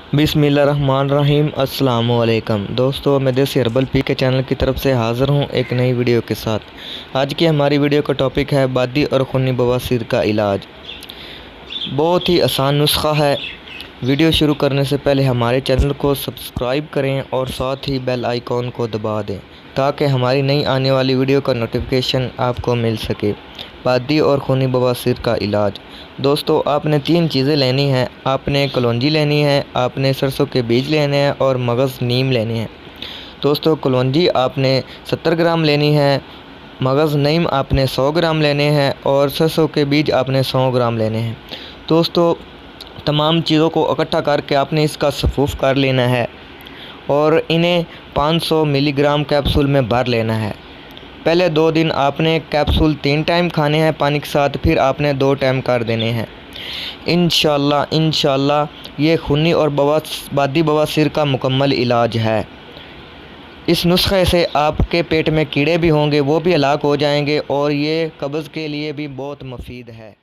बिस्मिल्लाहिर्रहमानिर्रहीम। अस्सलाम वालेकुम दोस्तों, मैं देसी हर्बल पी के चैनल की तरफ से हाज़िर हूँ एक नई वीडियो के साथ। आज की हमारी वीडियो का टॉपिक है बादी और खूनी बवासीर का इलाज। बहुत ही आसान नुस्खा है। वीडियो शुरू करने से पहले हमारे चैनल को सब्सक्राइब करें और साथ ही बेल आइकॉन को दबा दें ताकि हमारी नई आने वाली वीडियो का नोटिफिकेशन आपको मिल सके। बादी और खूनी बवासीर का इलाज दोस्तों, आपने 3 चीज़ें लेनी हैं। आपने कलौंजी लेनी है, आपने सरसों के बीज लेने हैं और मगज़ नीम लेनी है। दोस्तों, कलौंजी आपने 70 ग्राम लेनी है, मगज़ नीम आपने 100 ग्राम लेने हैं और सरसों के बीज आपने 100 ग्राम लेने हैं। दोस्तों, तमाम चीज़ों को इकट्ठा करके आपने इसका सफ़ूफ़ कर लेना है और इन्हें 500 मिलीग्राम कैप्सूल में भर लेना है। पहले 2 दिन आपने कैप्सूल 3 टाइम खाने हैं पानी के साथ, फिर आपने 2 टाइम कर देने हैं। इंशाल्लाह ये खूनी और बादी बवासीर का मुकम्मल इलाज है। इस नुस्खे से आपके पेट में कीड़े भी होंगे वो भी हलाक हो जाएंगे और ये कब्ज़ के लिए भी बहुत मुफीद है।